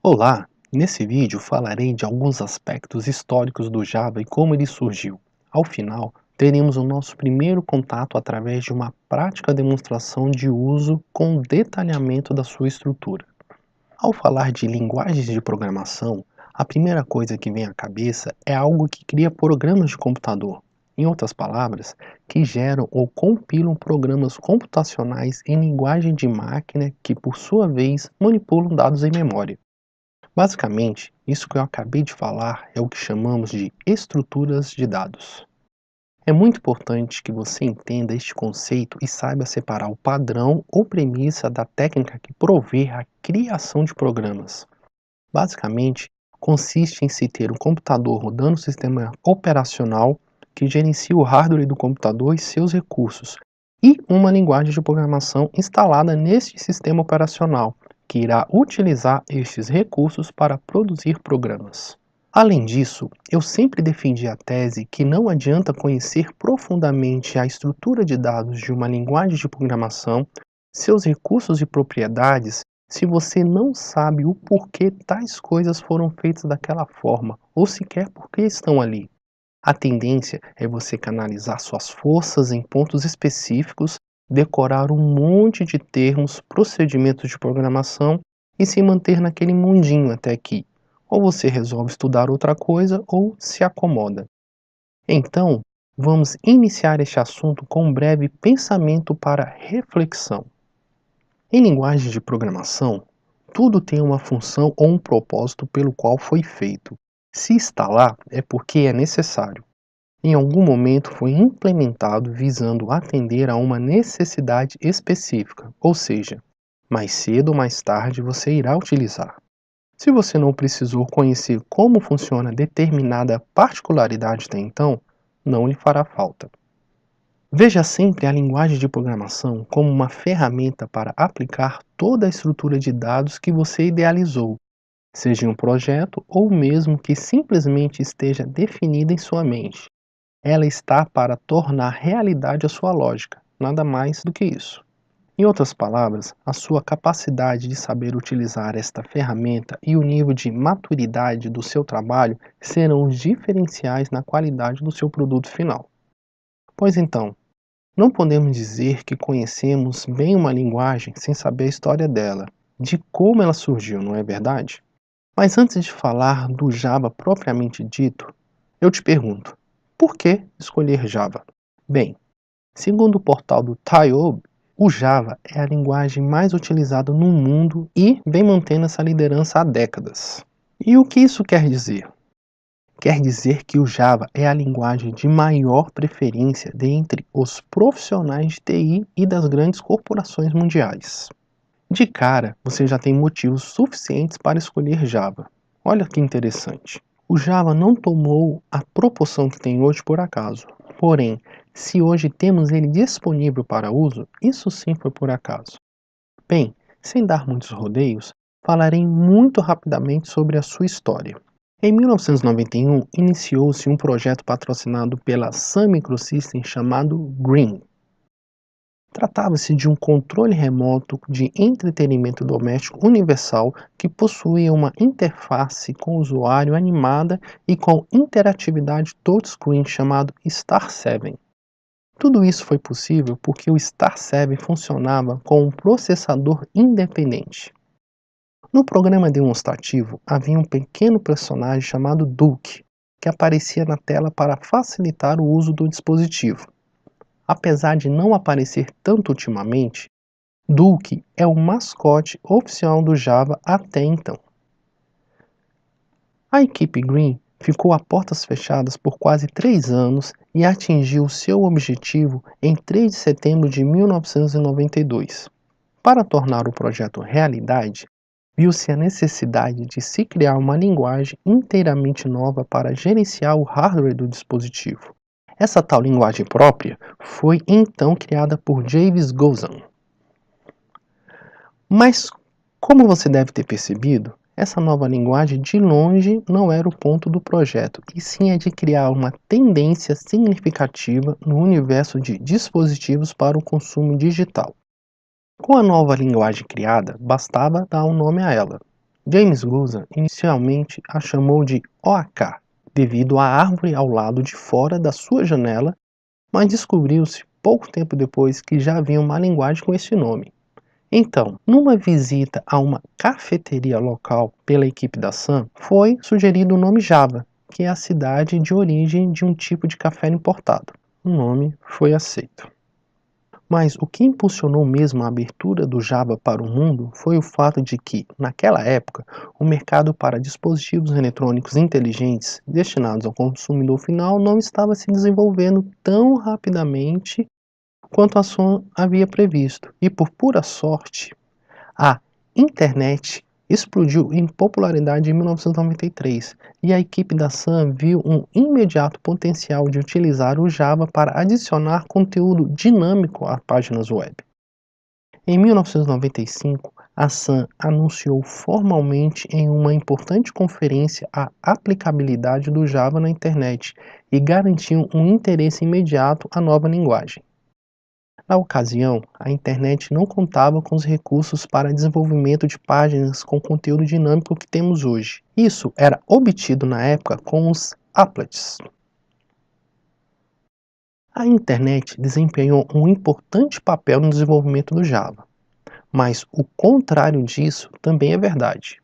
Olá! Nesse vídeo falarei de alguns aspectos históricos do Java e como ele surgiu. Ao final, teremos o nosso primeiro contato através de uma prática demonstração de uso com detalhamento da sua estrutura. Ao falar de linguagens de programação, a primeira coisa que vem à cabeça é algo que cria programas de computador. Em outras palavras, que geram ou compilam programas computacionais em linguagem de máquina que, por sua vez, manipulam dados em memória. Basicamente, isso que eu acabei de falar é o que chamamos de estruturas de dados. É muito importante que você entenda este conceito e saiba separar o padrão ou premissa da técnica que provê a criação de programas. Basicamente, consiste em se ter um computador rodando um sistema operacional que gerencia o hardware do computador e seus recursos, e uma linguagem de programação instalada neste sistema operacional, que irá utilizar estes recursos para produzir programas. Além disso, eu sempre defendi a tese que não adianta conhecer profundamente a estrutura de dados de uma linguagem de programação, seus recursos e propriedades, se você não sabe o porquê tais coisas foram feitas daquela forma, ou sequer por que estão ali. A tendência é você canalizar suas forças em pontos específicos, decorar um monte de termos, procedimentos de programação e se manter naquele mundinho até aqui. Ou você resolve estudar outra coisa ou se acomoda. Então, vamos iniciar este assunto com um breve pensamento para reflexão. Em linguagem de programação, tudo tem uma função ou um propósito pelo qual foi feito. Se está lá, é porque é necessário. Em algum momento foi implementado visando atender a uma necessidade específica, ou seja, mais cedo ou mais tarde você irá utilizar. Se você não precisou conhecer como funciona determinada particularidade até então, não lhe fará falta. Veja sempre a linguagem de programação como uma ferramenta para aplicar toda a estrutura de dados que você idealizou, seja em um projeto ou mesmo que simplesmente esteja definida em sua mente. Ela está para tornar realidade a sua lógica, nada mais do que isso. Em outras palavras, a sua capacidade de saber utilizar esta ferramenta e o nível de maturidade do seu trabalho serão os diferenciais na qualidade do seu produto final. Pois então, não podemos dizer que conhecemos bem uma linguagem sem saber a história dela, de como ela surgiu, não é verdade? Mas antes de falar do Java propriamente dito, eu te pergunto, por que escolher Java? Bem, segundo o portal do TIOB, o Java é a linguagem mais utilizada no mundo e vem mantendo essa liderança há décadas. E o que isso quer dizer? Quer dizer que o Java é a linguagem de maior preferência dentre os profissionais de TI e das grandes corporações mundiais. De cara, você já tem motivos suficientes para escolher Java. Olha que interessante. O Java não tomou a proporção que tem hoje por acaso. Porém, se hoje temos ele disponível para uso, isso sim foi por acaso. Bem, sem dar muitos rodeios, falarei muito rapidamente sobre a sua história. Em 1991, iniciou-se um projeto patrocinado pela Sun Microsystems chamado Green. Tratava-se de um controle remoto de entretenimento doméstico universal que possuía uma interface com usuário animada e com interatividade touchscreen chamado Star 7. Tudo isso foi possível porque o Star 7 funcionava com um processador independente. No programa demonstrativo havia um pequeno personagem chamado Duke, que aparecia na tela para facilitar o uso do dispositivo. Apesar de não aparecer tanto ultimamente, Duke é o mascote oficial do Java até então. A equipe Green ficou a portas fechadas por quase 3 anos e atingiu seu objetivo em 3 de setembro de 1992. Para tornar o projeto realidade, viu-se a necessidade de se criar uma linguagem inteiramente nova para gerenciar o hardware do dispositivo. Essa tal linguagem própria foi então criada por Jarvis Gozan. Mas, como você deve ter percebido, essa nova linguagem de longe não era o ponto do projeto, e sim a de criar uma tendência significativa no universo de dispositivos para o consumo digital. Com a nova linguagem criada, bastava dar um nome a ela: James Guzan inicialmente a chamou de OAK, devido à árvore ao lado de fora da sua janela, mas descobriu-se pouco tempo depois que já havia uma linguagem com esse nome. Então, numa visita a uma cafeteria local pela equipe da Sun, foi sugerido o nome Java, que é a cidade de origem de um tipo de café importado. O nome foi aceito. Mas o que impulsionou mesmo a abertura do Java para o mundo foi o fato de que, naquela época, o mercado para dispositivos eletrônicos inteligentes destinados ao consumidor final não estava se desenvolvendo tão rapidamente quanto a Sun havia previsto. E por pura sorte, a internet explodiu em popularidade em 1993 e a equipe da Sun viu um imediato potencial de utilizar o Java para adicionar conteúdo dinâmico a páginas web. Em 1995, a Sun anunciou formalmente em uma importante conferência a aplicabilidade do Java na internet e garantiu um interesse imediato à nova linguagem. Na ocasião, a internet não contava com os recursos para desenvolvimento de páginas com conteúdo dinâmico que temos hoje. Isso era obtido na época com os applets. A internet desempenhou um importante papel no desenvolvimento do Java, mas o contrário disso também é verdade.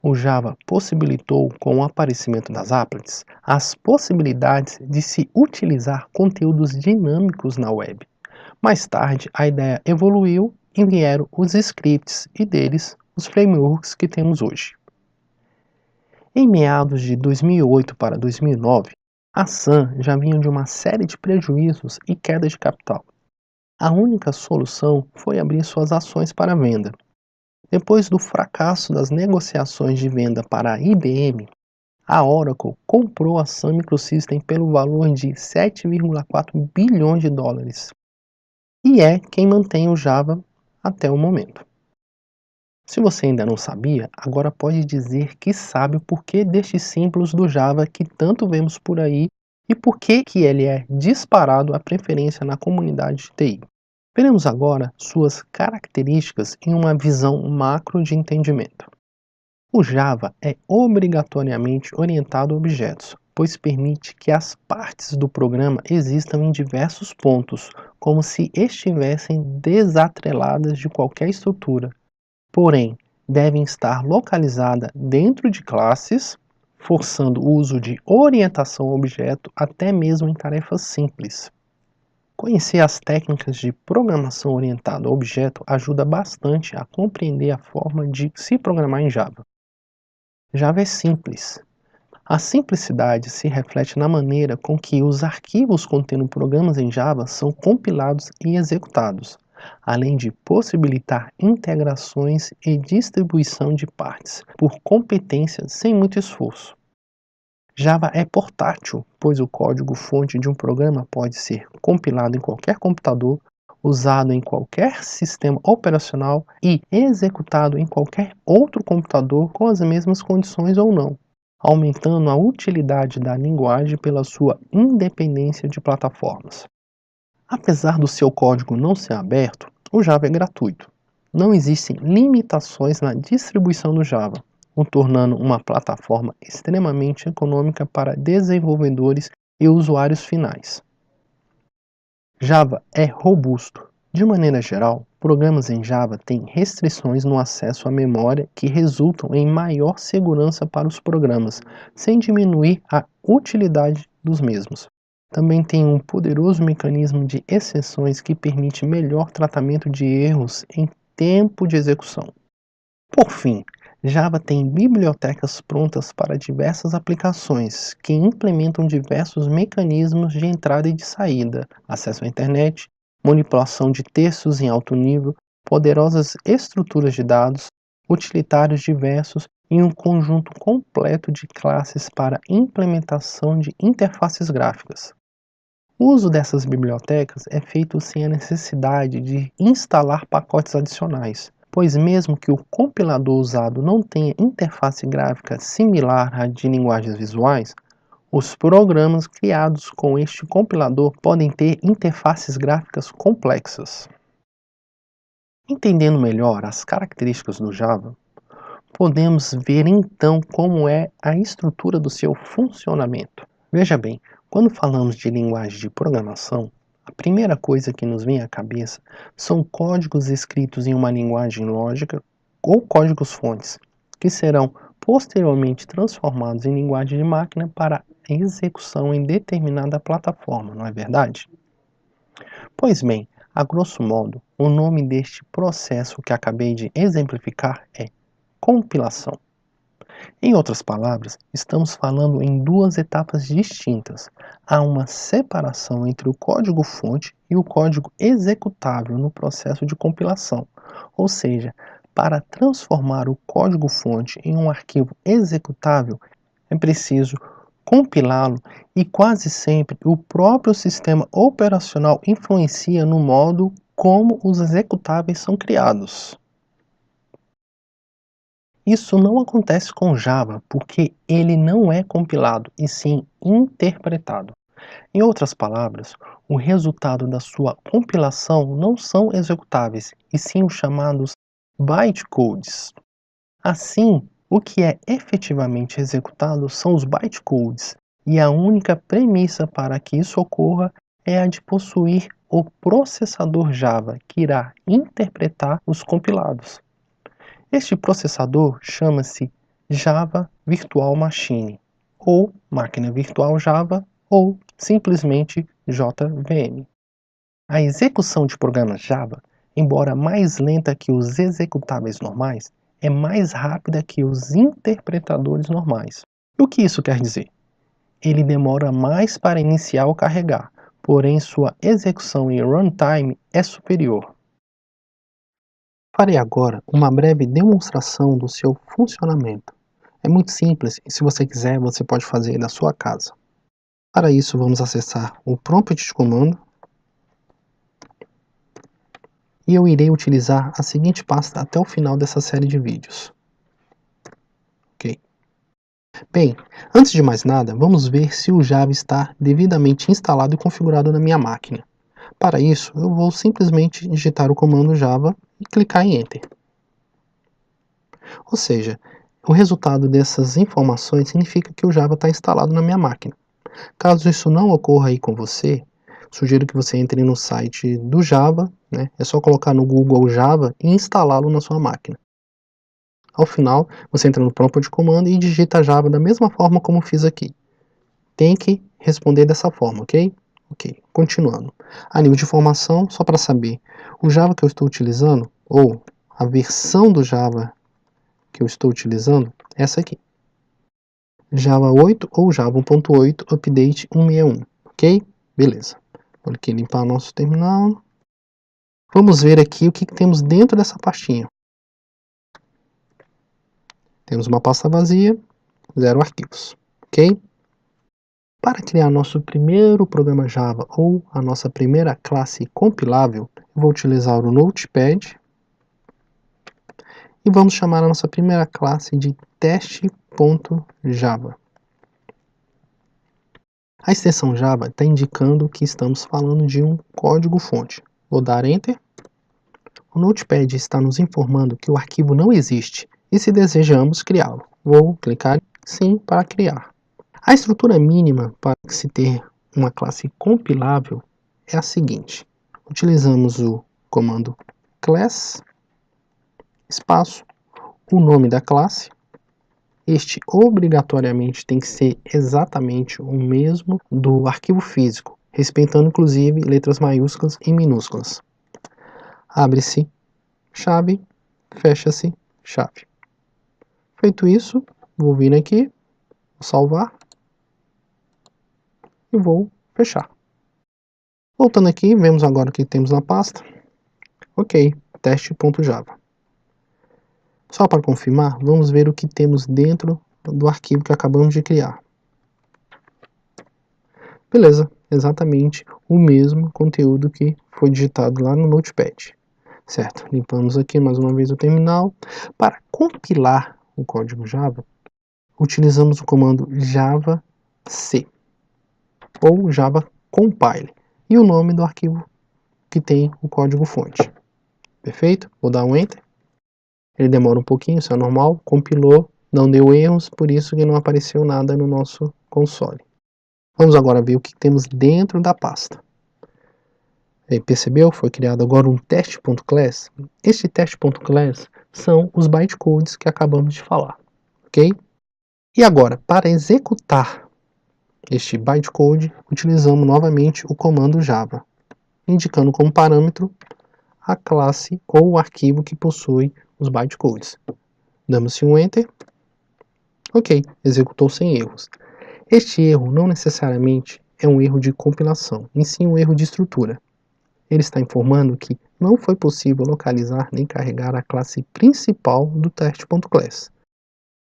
O Java possibilitou, com o aparecimento das applets, as possibilidades de se utilizar conteúdos dinâmicos na web. Mais tarde, a ideia evoluiu e vieram os scripts e deles os frameworks que temos hoje. Em meados de 2008 para 2009, a Sun já vinha de uma série de prejuízos e queda de capital. A única solução foi abrir suas ações para venda. Depois do fracasso das negociações de venda para a IBM, a Oracle comprou a Sun Microsystems pelo valor de 7,4 bilhões de dólares. E é quem mantém o Java até o momento. Se você ainda não sabia, agora pode dizer que sabe o porquê destes símbolos do Java que tanto vemos por aí e por que ele é disparado a preferência na comunidade de TI. Veremos agora suas características em uma visão macro de entendimento. O Java é obrigatoriamente orientado a objetos, pois permite que as partes do programa existam em diversos pontos, como se estivessem desatreladas de qualquer estrutura. Porém, devem estar localizadas dentro de classes, forçando o uso de orientação a objeto até mesmo em tarefas simples. Conhecer as técnicas de programação orientada a objeto ajuda bastante a compreender a forma de se programar em Java. Java é simples. A simplicidade se reflete na maneira com que os arquivos contendo programas em Java são compilados e executados, além de possibilitar integrações e distribuição de partes por competência sem muito esforço. Java é portátil, pois o código-fonte de um programa pode ser compilado em qualquer computador, usado em qualquer sistema operacional e executado em qualquer outro computador com as mesmas condições ou não, aumentando a utilidade da linguagem pela sua independência de plataformas. Apesar do seu código não ser aberto, o Java é gratuito. Não existem limitações na distribuição do Java, o tornando uma plataforma extremamente econômica para desenvolvedores e usuários finais. Java é robusto. De maneira geral, programas em Java têm restrições no acesso à memória que resultam em maior segurança para os programas, sem diminuir a utilidade dos mesmos. Também tem um poderoso mecanismo de exceções que permite melhor tratamento de erros em tempo de execução. Por fim, Java tem bibliotecas prontas para diversas aplicações que implementam diversos mecanismos de entrada e de saída, acesso à internet, manipulação de textos em alto nível, poderosas estruturas de dados, utilitários diversos e um conjunto completo de classes para implementação de interfaces gráficas. O uso dessas bibliotecas é feito sem a necessidade de instalar pacotes adicionais, pois mesmo que o compilador usado não tenha interface gráfica similar à de linguagens visuais, os programas criados com este compilador podem ter interfaces gráficas complexas. Entendendo melhor as características do Java, podemos ver então como é a estrutura do seu funcionamento. Veja bem, quando falamos de linguagem de programação, a primeira coisa que nos vem à cabeça são códigos escritos em uma linguagem lógica ou códigos-fontes, que serão posteriormente transformados em linguagem de máquina para execução em determinada plataforma, não é verdade? Pois bem, a grosso modo, o nome deste processo que acabei de exemplificar é compilação. Em outras palavras, estamos falando em duas etapas distintas. Há uma separação entre o código-fonte e o código executável no processo de compilação, ou seja, para transformar o código-fonte em um arquivo executável, é preciso compilá-lo e quase sempre o próprio sistema operacional influencia no modo como os executáveis são criados. Isso não acontece com Java, porque ele não é compilado, e sim interpretado. Em outras palavras, o resultado da sua compilação não são executáveis, e sim os chamados bytecodes. Assim, o que é efetivamente executado são os bytecodes, e a única premissa para que isso ocorra é a de possuir o processador Java, que irá interpretar os compilados. Este processador chama-se Java Virtual Machine, ou Máquina Virtual Java, ou simplesmente JVM. A execução de programas Java, embora mais lenta que os executáveis normais, é mais rápida que os interpretadores normais. E o que isso quer dizer? Ele demora mais para iniciar ou carregar, porém sua execução em runtime é superior. Farei agora uma breve demonstração do seu funcionamento. É muito simples e, se você quiser, você pode fazer na sua casa. Para isso, vamos acessar o prompt de comando e eu irei utilizar a seguinte pasta até o final dessa série de vídeos. Ok. Bem, antes de mais nada, vamos ver se o Java está devidamente instalado e configurado na minha máquina. Para isso, eu vou simplesmente digitar o comando Java e clicar em Enter. Ou seja, o resultado dessas informações significa que o Java está instalado na minha máquina. Caso isso não ocorra aí com você, sugiro que você entre no site do Java, né? É só colocar no Google Java e instalá-lo na sua máquina. Ao final, você entra no prompt de comando e digita Java da mesma forma como fiz aqui. Tem que responder dessa forma, ok? Ok, continuando. A nível de informação, só para saber, o Java que eu estou utilizando, ou a versão do Java que eu estou utilizando, é essa aqui. Java 8 ou Java 1.8 Update 161, ok? Beleza. Vou aqui limpar nosso terminal. Vamos ver aqui o que temos dentro dessa pastinha. Temos uma pasta vazia, 0 arquivos, ok? Para criar nosso primeiro programa Java ou a nossa primeira classe compilável, eu vou utilizar o Notepad e vamos chamar a nossa primeira classe de teste.java. A extensão Java está indicando que estamos falando de um código-fonte. Vou dar Enter. O Notepad está nos informando que o arquivo não existe e se desejamos criá-lo. Vou clicar em Sim para criar. A estrutura mínima para se ter uma classe compilável é a seguinte. Utilizamos o comando class, espaço, o nome da classe. Este obrigatoriamente tem que ser exatamente o mesmo do arquivo físico, respeitando inclusive letras maiúsculas e minúsculas. Abre-se chave, fecha-se chave. Feito isso, vou vir aqui, vou salvar e vou fechar. Voltando aqui, vemos agora o que temos na pasta. Ok, teste.java. Só para confirmar, vamos ver o que temos dentro do arquivo que acabamos de criar. Beleza, exatamente o mesmo conteúdo que foi digitado lá no Notepad. Certo, limpamos aqui mais uma vez o terminal. Para compilar o código Java, utilizamos o comando javac ou java compile e o nome do arquivo que tem o código fonte. Perfeito? Vou dar um Enter. Ele demora um pouquinho, isso é normal, compilou, não deu erros, por isso que não apareceu nada no nosso console. Vamos agora ver o que temos dentro da pasta. Percebeu? Foi criado agora um test.class. Este test.class são os bytecodes que acabamos de falar, ok? E agora, para executar este bytecode, utilizamos novamente o comando Java, indicando como parâmetro a classe ou o arquivo que possui os bytecodes. Damos-se um Enter. Ok, executou sem erros. Este erro não necessariamente é um erro de compilação, em sim um erro de estrutura. Ele está informando que não foi possível localizar nem carregar a classe principal do test.class.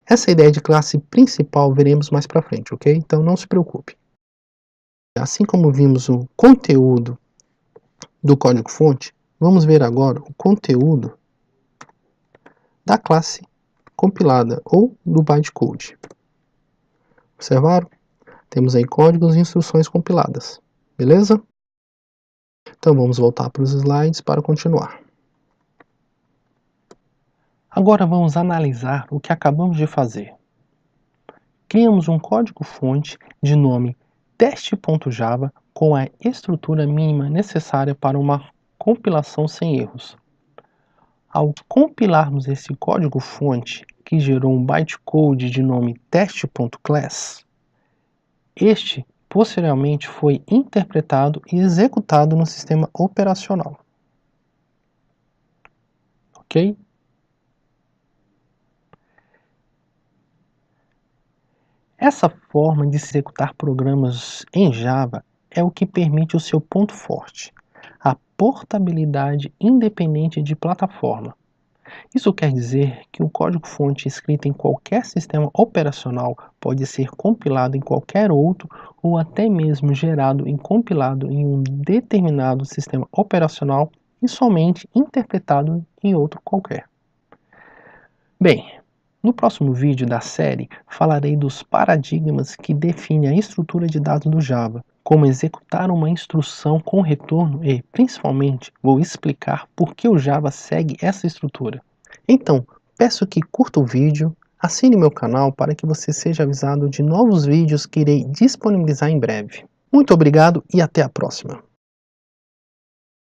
Essa ideia de classe principal veremos mais para frente, ok? Então não se preocupe. Assim como vimos o conteúdo do código-fonte, vamos ver agora o conteúdo da classe compilada ou do bytecode. Observaram? Temos aí códigos e instruções compiladas, beleza? Então vamos voltar para os slides para continuar. Agora vamos analisar o que acabamos de fazer. Criamos um código-fonte de nome teste.java com a estrutura mínima necessária para uma compilação sem erros. Ao compilarmos esse código-fonte, que gerou um bytecode de nome test.class, este posteriormente foi interpretado e executado no sistema operacional. Ok? Essa forma de executar programas em Java é o que permite o seu ponto forte, a portabilidade independente de plataforma. Isso quer dizer que o código-fonte escrito em qualquer sistema operacional pode ser compilado em qualquer outro ou até mesmo gerado e compilado em um determinado sistema operacional e somente interpretado em outro qualquer. Bem, no próximo vídeo da série falarei dos paradigmas que definem a estrutura de dados do Java, como executar uma instrução com retorno e, principalmente, vou explicar por que o Java segue essa estrutura. Então, peço que curta o vídeo, assine meu canal para que você seja avisado de novos vídeos que irei disponibilizar em breve. Muito obrigado e até a próxima!